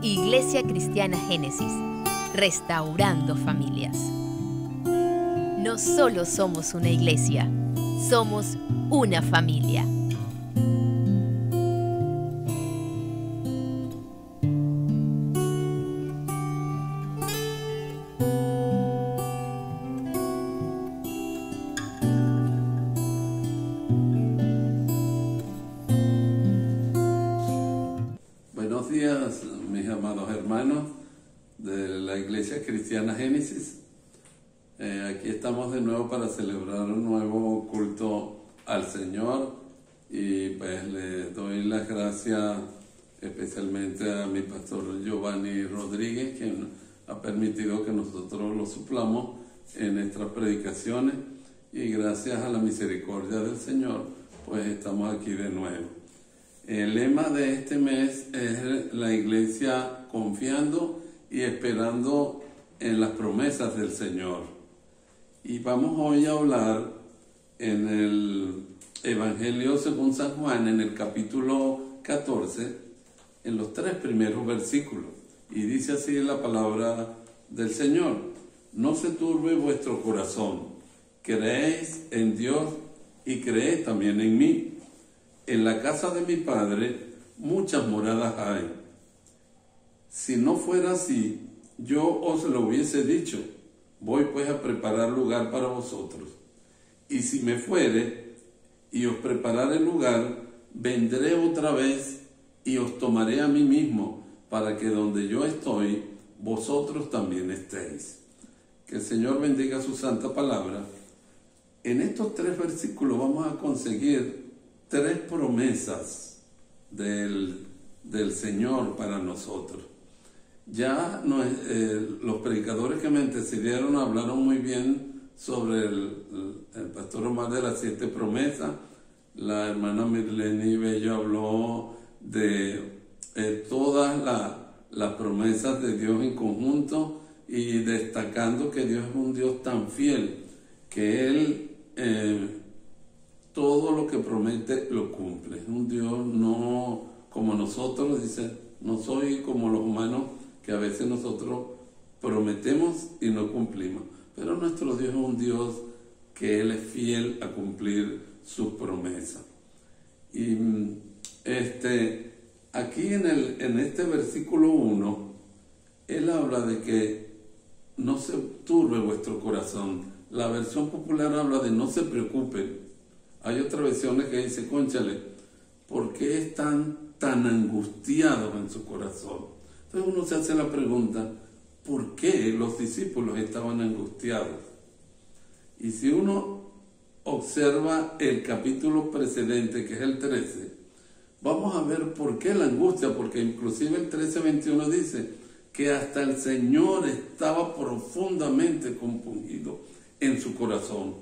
Iglesia Cristiana Génesis, restaurando familias. No solo somos una iglesia, somos una familia. Buenos días, mis amados hermanos de la Iglesia Cristiana Génesis. Aquí estamos de nuevo para celebrar un nuevo culto al Señor y pues le doy las gracias especialmente a mi pastor Giovanni Rodríguez, quien ha permitido que nosotros lo suplamos en nuestras predicaciones, y gracias a la misericordia del Señor pues estamos aquí de nuevo. El lema de este mes es la iglesia confiando y esperando en las promesas del Señor. Y vamos hoy a hablar en el Evangelio según San Juan, en el capítulo 14, en los 3 primeros versículos. Y dice así la palabra del Señor: no se turbe vuestro corazón, creéis en Dios y creed también en mí. En la casa de mi Padre muchas moradas hay. Si no fuera así, yo os lo hubiese dicho. Voy pues a preparar lugar para vosotros. Y si me fuere y os preparare lugar, vendré otra vez y os tomaré a mí mismo, para que donde yo estoy, vosotros también estéis. Que el Señor bendiga su santa palabra. En estos 3 versículos vamos a conseguir 3 promesas del Señor para nosotros. Ya los predicadores que me antecedieron hablaron muy bien sobre el pastor Omar de las 7 promesas. La hermana Mirleni Bello habló de todas las promesas de Dios en conjunto, y destacando que Dios es un Dios tan fiel que Él todo lo que promete lo cumple. Es un Dios no como nosotros, dice, no soy como los humanos, que a veces nosotros prometemos y no cumplimos. Pero nuestro Dios es un Dios que Él es fiel a cumplir sus promesas. Y aquí en este versículo 1, Él habla de que no se turbe vuestro corazón. La versión popular habla de no se preocupen. Hay otras versiones que dice, cónchale, ¿por qué están tan angustiados en su corazón? Entonces uno se hace la pregunta, ¿por qué los discípulos estaban angustiados? Y si uno observa el capítulo precedente, que es el 13, vamos a ver por qué la angustia, porque inclusive el 13:21 dice que hasta el Señor estaba profundamente compungido en su corazón.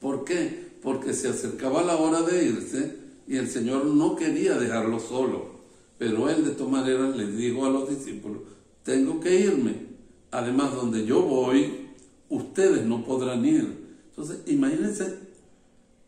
¿Por qué? Porque se acercaba la hora de irse y el Señor no quería dejarlo solo. Pero Él de todas maneras les dijo a los discípulos, tengo que irme. Además, donde yo voy, ustedes no podrán ir. Entonces, imagínense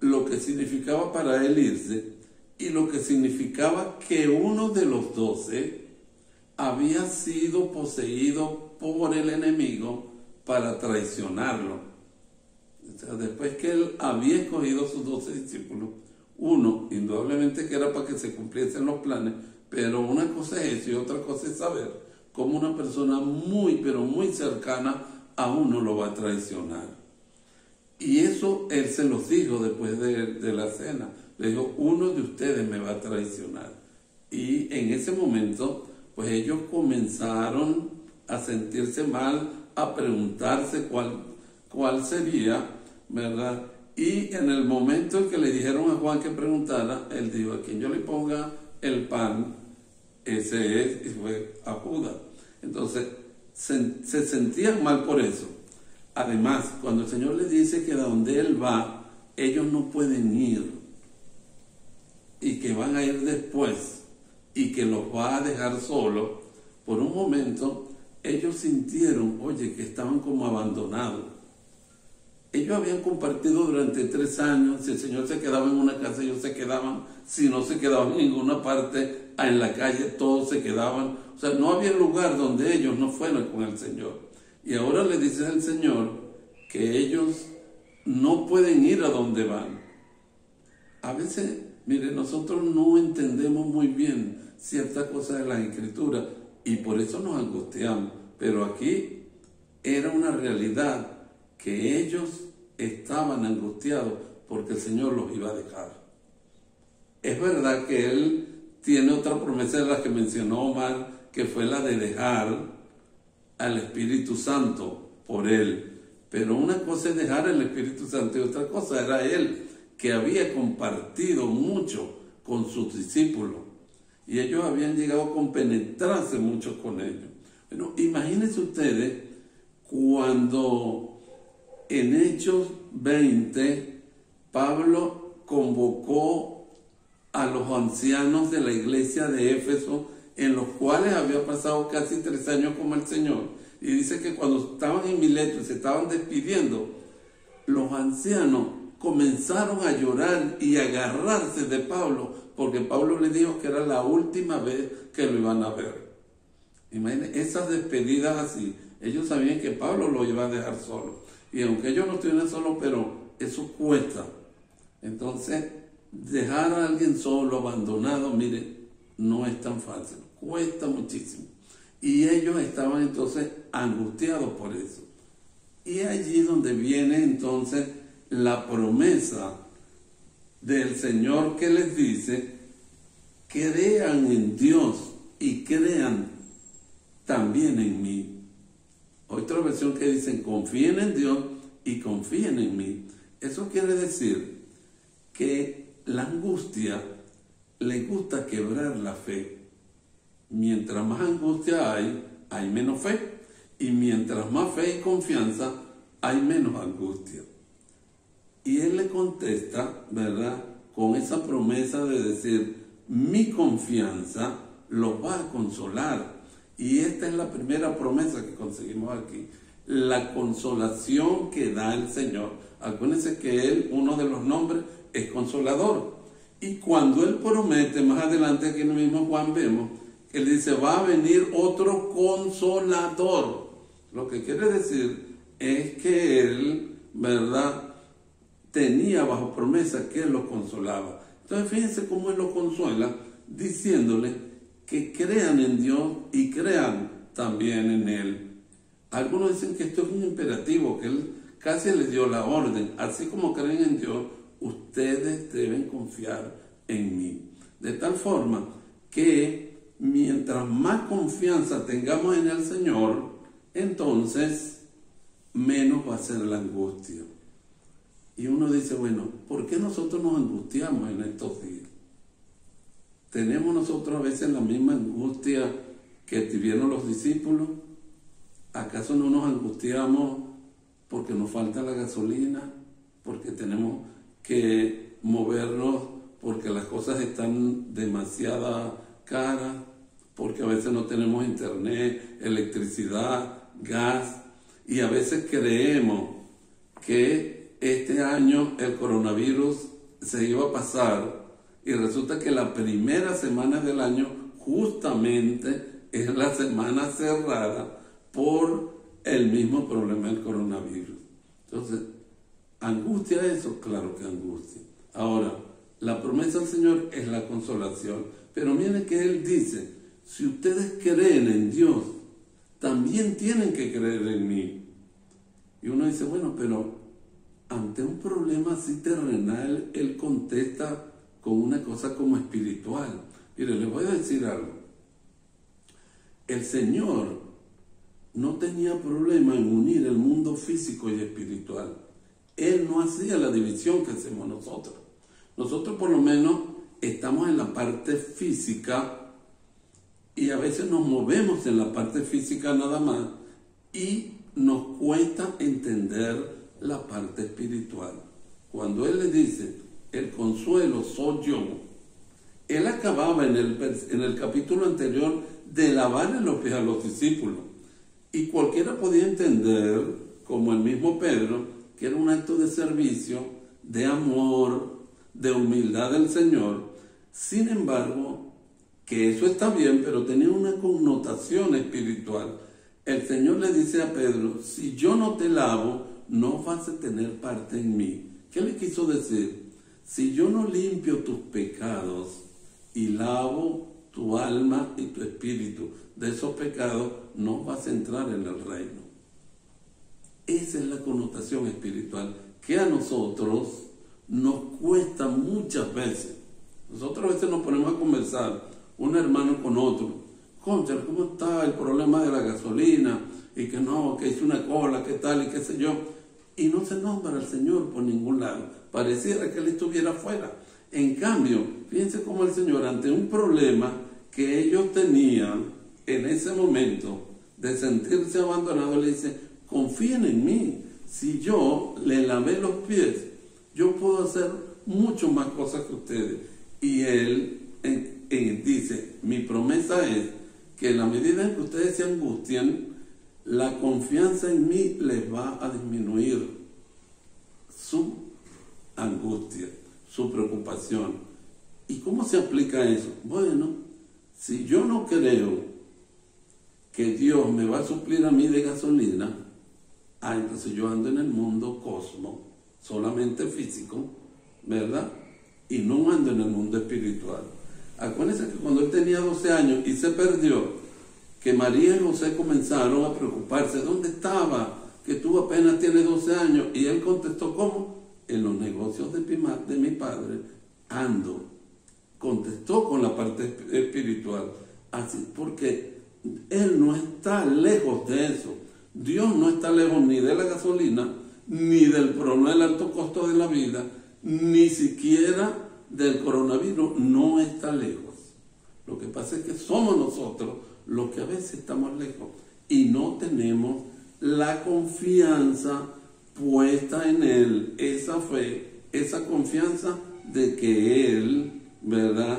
lo que significaba para Él irse y lo que significaba que uno de los 12 había sido poseído por el enemigo para traicionarlo. O sea, después que Él había escogido sus 12 discípulos, uno, indudablemente que era para que se cumpliesen los planes, pero una cosa es eso y otra cosa es saber cómo una persona muy, pero muy cercana a uno lo va a traicionar. Y eso Él se los dijo después de la cena. Le dijo, uno de ustedes me va a traicionar. Y en ese momento, pues ellos comenzaron a sentirse mal, a preguntarse cuál sería, ¿verdad? Y en el momento en que le dijeron a Juan que preguntara, él dijo, a quien yo le ponga el pan, ese es, y fue a Judas. Entonces, se sentían mal por eso. Además, cuando el Señor les dice que de donde Él va, ellos no pueden ir, y que van a ir después, y que los va a dejar solos, por un momento, ellos sintieron, oye, que estaban como abandonados. ellos habían compartido durante 3 años. Si el Señor se quedaba en una casa, ellos se quedaban. Si no se quedaban en ninguna parte, en la calle, todos se quedaban. O sea, no había lugar donde ellos no fueran con el Señor. Y ahora le dice al Señor que ellos no pueden ir a donde van. A veces, mire, nosotros no entendemos muy bien ciertas cosas de las Escrituras y por eso nos angustiamos. Pero aquí era una realidad que ellos estaban angustiados porque el Señor los iba a dejar. Es verdad que Él tiene otra promesa de las que mencionó Omar, que fue la de dejar al Espíritu Santo por Él. Pero una cosa es dejar al Espíritu Santo y otra cosa era Él, que había compartido mucho con sus discípulos. Y ellos habían llegado a compenetrarse mucho con ellos. Bueno, imagínense ustedes cuando en Hechos 20 Pablo convocó a los ancianos de la iglesia de Éfeso, en los cuales había pasado casi 3 años con el Señor. Y dice que cuando estaban en Mileto y se estaban despidiendo, los ancianos comenzaron a llorar y a agarrarse de Pablo, porque Pablo les dijo que era la última vez que lo iban a ver. Imagínense, esas despedidas así. Ellos sabían que Pablo lo iba a dejar solo. Y aunque ellos no estuvieran solos, pero eso cuesta. Entonces, dejar a alguien solo, abandonado, mire, no es tan fácil. Cuesta muchísimo. Y ellos estaban entonces angustiados por eso. Y allí donde viene entonces la promesa del Señor que les dice: crean en Dios y crean también en mí. Otra versión que dicen: confíen en Dios y confíen en mí. Eso quiere decir que la angustia le gusta quebrar la fe. Mientras más angustia hay menos fe. Y mientras más fe y confianza, hay menos angustia. Y él le contesta, ¿verdad?, con esa promesa de decir: mi confianza los va a consolar. Y esta es la primera promesa que conseguimos aquí, la consolación que da el Señor. Acuérdense que Él, uno de los nombres, es Consolador. Y cuando Él promete, más adelante aquí en el mismo Juan vemos, que Él dice: va a venir otro Consolador. Lo que quiere decir es que Él, ¿verdad?, tenía bajo promesa que Él los consolaba. Entonces fíjense cómo Él los consuela, diciéndole que crean en Dios y crean también en Él. Algunos dicen que esto es un imperativo, que Él casi les dio la orden: así como creen en Dios, ustedes deben confiar en mí. De tal forma que mientras más confianza tengamos en el Señor, entonces menos va a ser la angustia. Y uno dice: bueno, ¿por qué nosotros nos angustiamos en estos días? ¿Tenemos nosotros a veces la misma angustia que tuvieron los discípulos? ¿Acaso no nos angustiamos porque nos falta la gasolina? ¿Porque tenemos que movernos? ¿Porque las cosas están demasiado caras? ¿Porque a veces no tenemos internet, electricidad, gas? Y a veces creemos que este año el coronavirus se iba a pasar. Y resulta que la primera semana del año justamente es la semana cerrada por el mismo problema del coronavirus. Entonces, ¿angustia eso? Claro que angustia. Ahora, la promesa del Señor es la consolación. Pero miren que Él dice: si ustedes creen en Dios, también tienen que creer en mí. Y uno dice: bueno, pero ante un problema así terrenal, Él contesta con una cosa como espiritual. Mire, les voy a decir algo. El Señor no tenía problema en unir el mundo físico y espiritual. Él no hacía la división que hacemos nosotros. Nosotros por lo menos estamos en la parte física y a veces nos movemos en la parte física nada más y nos cuesta entender la parte espiritual. Cuando Él le dice: el consuelo soy yo, Él acababa en el capítulo anterior de lavarle los pies a los discípulos. Y cualquiera podía entender, como el mismo Pedro, que era un acto de servicio, de amor, de humildad del Señor. Sin embargo, que eso está bien, pero tenía una connotación espiritual. El Señor le dice a Pedro, si yo no te lavo, no vas a tener parte en mí. ¿Qué le quiso decir? Si yo no limpio tus pecados y lavo tu alma y tu espíritu de esos pecados, no vas a entrar en el reino. Esa es la connotación espiritual que a nosotros nos cuesta muchas veces. Nosotros a veces nos ponemos a conversar, un hermano con otro. Concha, ¿cómo está el problema de la gasolina? Y que no, que hice una cola, que tal y qué sé yo. Y no se nombra al Señor por ningún lado. Pareciera que Él estuviera afuera. En cambio, fíjense cómo el Señor, ante un problema que ellos tenían en ese momento de sentirse abandonados, le dice, confíen en mí. Si yo le lavé los pies, yo puedo hacer mucho más cosas que ustedes. Y Él dice, mi promesa es que en la medida en que ustedes se angustien, la confianza en mí les va a disminuir su angustia, su preocupación. ¿Y cómo se aplica eso? Bueno, si yo no creo que Dios me va a suplir a mí de gasolina, entonces yo ando en el mundo cosmo, solamente físico, ¿verdad? Y no ando en el mundo espiritual. Acuérdense que cuando él tenía 12 años y se perdió, que María y José comenzaron a preocuparse, ¿dónde estaba? Que tú apenas tienes 12 años. Y él contestó, ¿cómo? En los negocios de mi padre ando. Contestó con la parte espiritual. Así, porque él no está lejos de eso. Dios no está lejos ni de la gasolina, ni del problema del alto costo de la vida, ni siquiera del coronavirus. No está lejos. Lo que pasa es que somos nosotros los que a veces estamos lejos y no tenemos la confianza puesta en Él, esa fe, esa confianza de que Él, ¿verdad?,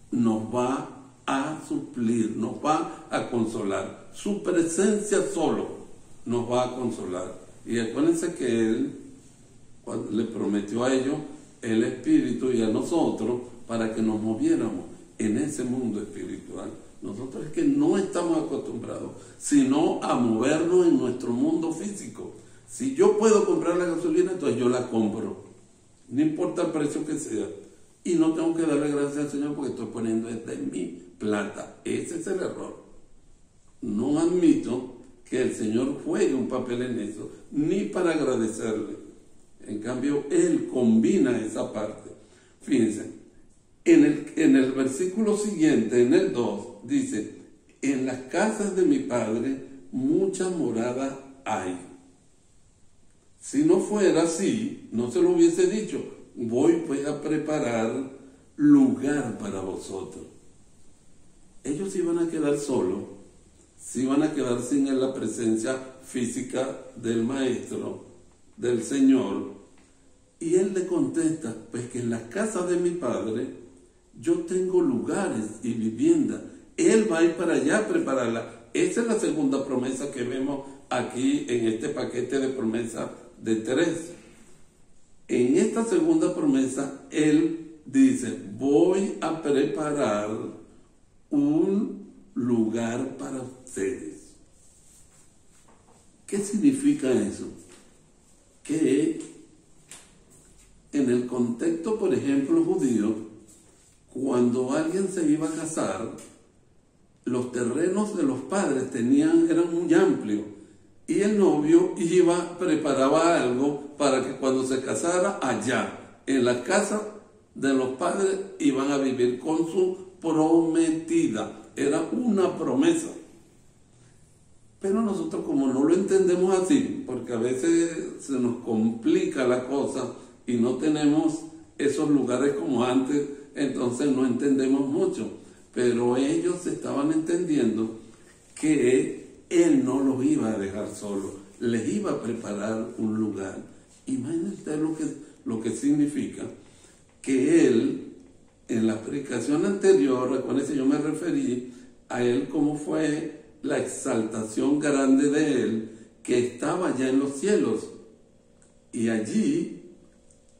nos va a suplir, nos va a consolar. Su presencia solo nos va a consolar. Y acuérdense que Él, cuando le prometió a ellos el Espíritu y a nosotros para que nos moviéramos en ese mundo espiritual. Nosotros es que no estamos acostumbrados, sino a movernos en nuestro mundo físico. Si yo puedo comprar la gasolina, entonces yo la compro. No importa el precio que sea. Y no tengo que darle gracias al Señor porque estoy poniendo de mi plata. Ese es el error. No admito que el Señor juegue un papel en eso, ni para agradecerle. En cambio, Él combina esa parte. Fíjense, en el versículo siguiente, en el 2, dice, en las casas de mi Padre muchas moradas hay. Si no fuera así, no se lo hubiese dicho, voy pues a preparar lugar para vosotros. Ellos iban a quedar solos, se iban a quedar sin la presencia física del Maestro, del Señor. Y Él le contesta, pues que en las casas de mi Padre yo tengo lugares y viviendas. Él va a ir para allá a prepararla. Esa es la segunda promesa que vemos aquí en este paquete de promesas de 3. En esta segunda promesa, Él dice, voy a preparar un lugar para ustedes. ¿Qué significa eso? Que en el contexto, por ejemplo, judío, cuando alguien se iba a casar, los terrenos de los padres eran muy amplios y el novio preparaba algo para que cuando se casara allá, en la casa de los padres, iban a vivir con su prometida. Era una promesa. Pero nosotros, como no lo entendemos así, porque a veces se nos complica la cosa y no tenemos esos lugares como antes, entonces no entendemos mucho. Pero ellos estaban entendiendo que Él no los iba a dejar solos, les iba a preparar un lugar. Imagínense lo que significa que Él, en la predicación anterior, recuérdense, yo me referí a Él como fue la exaltación grande de Él, que estaba ya en los cielos. Y allí,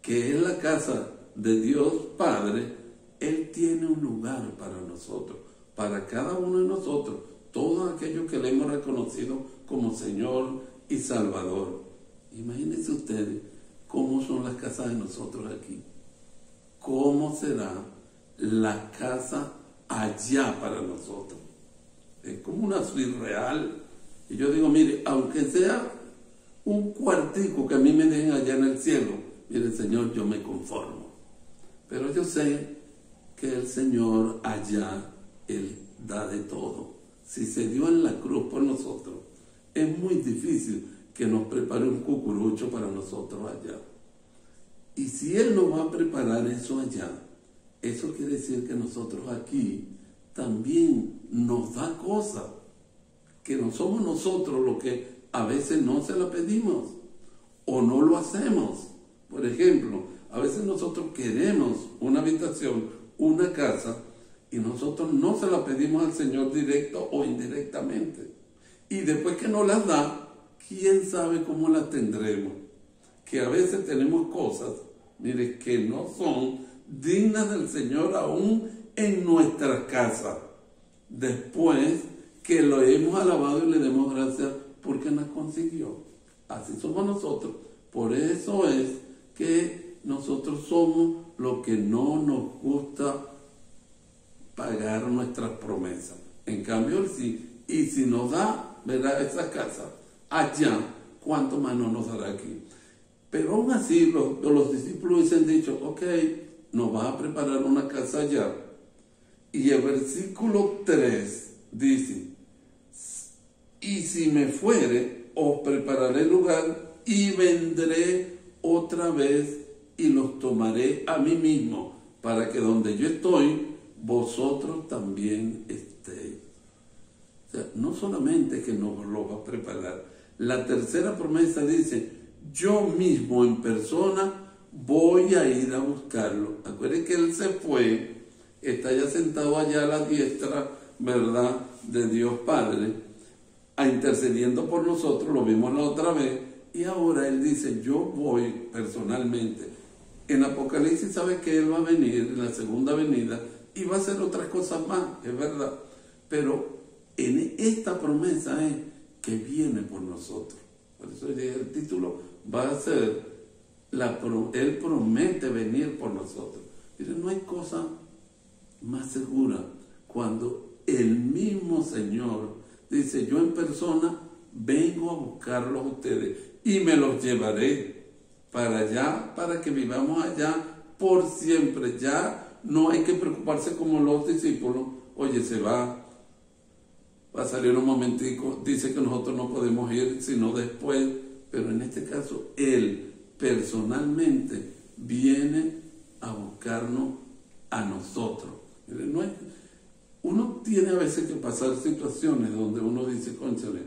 que es la casa de Dios Padre, Él tiene un lugar para nosotros, para cada uno de nosotros, todos aquellos que le hemos reconocido como Señor y Salvador. Imagínense ustedes cómo son las casas de nosotros aquí. ¿Cómo será la casa allá para nosotros? Es como una suite real. Y yo digo, mire, aunque sea un cuartico que a mí me dejen allá en el cielo, mire, Señor, yo me conformo. Pero yo sé que el Señor allá, Él da de todo. Si se dio en la cruz por nosotros, es muy difícil que nos prepare un cucurucho para nosotros allá. Y si Él nos va a preparar eso allá, eso quiere decir que nosotros aquí también nos da cosas, que no somos nosotros los que a veces no se la pedimos o no lo hacemos. Por ejemplo, a veces nosotros queremos una habitación, una casa, y nosotros no se la pedimos al Señor directo o indirectamente. Y después que nos las da, ¿quién sabe cómo las tendremos? Que a veces tenemos cosas, mire, que no son dignas del Señor aún en nuestras casas. Después que lo hemos alabado y le demos gracias porque nos consiguió. Así somos nosotros. Por eso es que nosotros somos los que no nos gusta pagar nuestras promesas. En cambio, Él sí. Y si nos da, ¿verdad?, esa casa allá, ¿cuánto más no nos dará aquí? Pero aún así, los discípulos hubiesen dicho, ok, nos va a preparar una casa allá. Y el versículo 3 dice, y si me fuere, os prepararé lugar y vendré otra vez y los tomaré a mí mismo, para que donde yo estoy, vosotros también estéis. O sea, no solamente que nos lo va a preparar. La tercera promesa dice, yo mismo en persona voy a ir a buscarlo. Acuérdense que Él se fue, está ya sentado allá a la diestra, ¿verdad?, de Dios Padre, intercediendo por nosotros, lo vimos la otra vez, y ahora Él dice, yo voy personalmente. En Apocalipsis sabe que Él va a venir en la segunda venida y va a hacer otras cosas más, es verdad, pero en esta promesa es que viene por nosotros. Por eso el título va a ser, Él promete venir por nosotros. Miren, no hay cosa más segura cuando el mismo Señor dice, yo en persona vengo a buscarlos a ustedes y me los llevaré para allá, para que vivamos allá por siempre. Ya no hay que preocuparse como los discípulos, oye, se va a salir un momentico, dice que nosotros no podemos ir sino después, pero en este caso Él personalmente viene a buscarnos a nosotros. No es, uno tiene a veces que pasar situaciones donde uno dice, cónchale,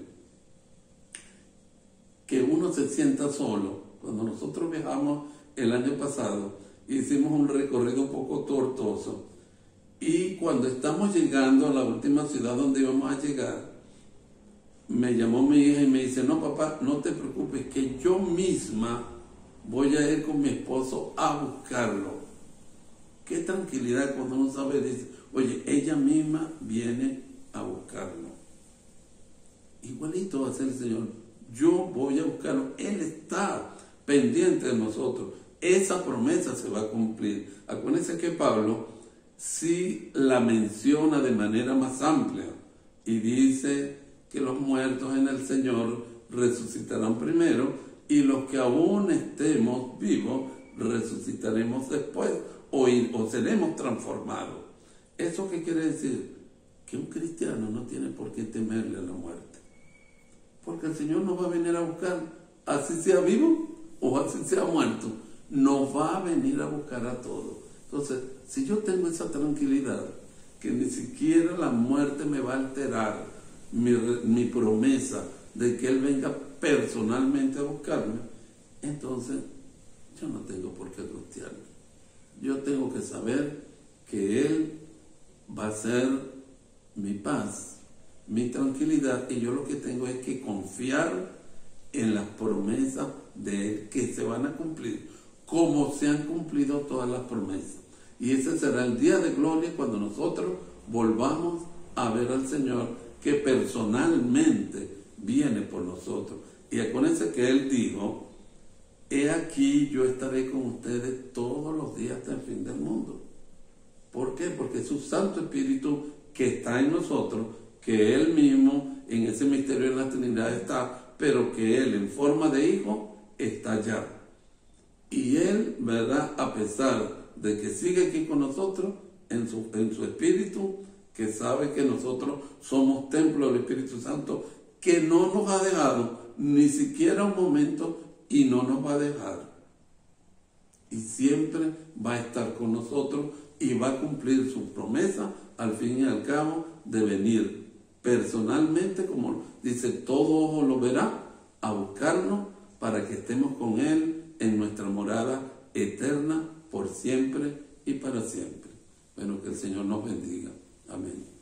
que uno se sienta solo. Cuando nosotros viajamos el año pasado, hicimos un recorrido un poco tortuoso, y cuando estamos llegando a la última ciudad donde íbamos a llegar, me llamó mi hija y me dice, no papá, no te preocupes, que yo misma voy a ir con mi esposo a buscarlo. Qué tranquilidad cuando uno sabe, dice, oye, ella misma viene a buscarlo. Igualito va a ser el Señor. Yo voy a buscarlo. Él está pendiente de nosotros. Esa promesa se va a cumplir. Acuérdense que Pablo sí la menciona de manera más amplia y dice que los muertos en el Señor resucitarán primero y los que aún estemos vivos resucitaremos después o seremos transformados. ¿Eso qué quiere decir? Que un cristiano no tiene por qué temerle a la muerte, porque el Señor nos va a venir a buscar, así sea vivo o así sea muerto, nos va a venir a buscar a todos. Entonces, si yo tengo esa tranquilidad, que ni siquiera la muerte me va a alterar mi promesa de que Él venga personalmente a buscarme, entonces yo no tengo por qué angustiarme. Yo tengo que saber que Él va a ser mi paz, mi tranquilidad, y yo lo que tengo es que confiar en las promesas de Él que se van a cumplir, como se han cumplido todas las promesas. Y ese será el día de gloria cuando nosotros volvamos a ver al Señor, que personalmente viene por nosotros. Y acuérdense que Él dijo: he aquí, yo estaré con ustedes todos los días hasta el fin del mundo. ¿Por qué? Porque su Santo Espíritu que está en nosotros, que Él mismo en ese misterio de la Trinidad está, pero que Él en forma de Hijo está allá. Y Él, ¿verdad?, a pesar de que sigue aquí con nosotros, en su Espíritu, que sabe que nosotros somos templo del Espíritu Santo, que no nos ha dejado ni siquiera un momento y no nos va a dejar. Y siempre va a estar con nosotros y va a cumplir su promesa al fin y al cabo de venir personalmente, como dice, todo ojo lo verá, a buscarnos para que estemos con Él en nuestra morada eterna por siempre y para siempre. Bueno, que el Señor nos bendiga. Amén.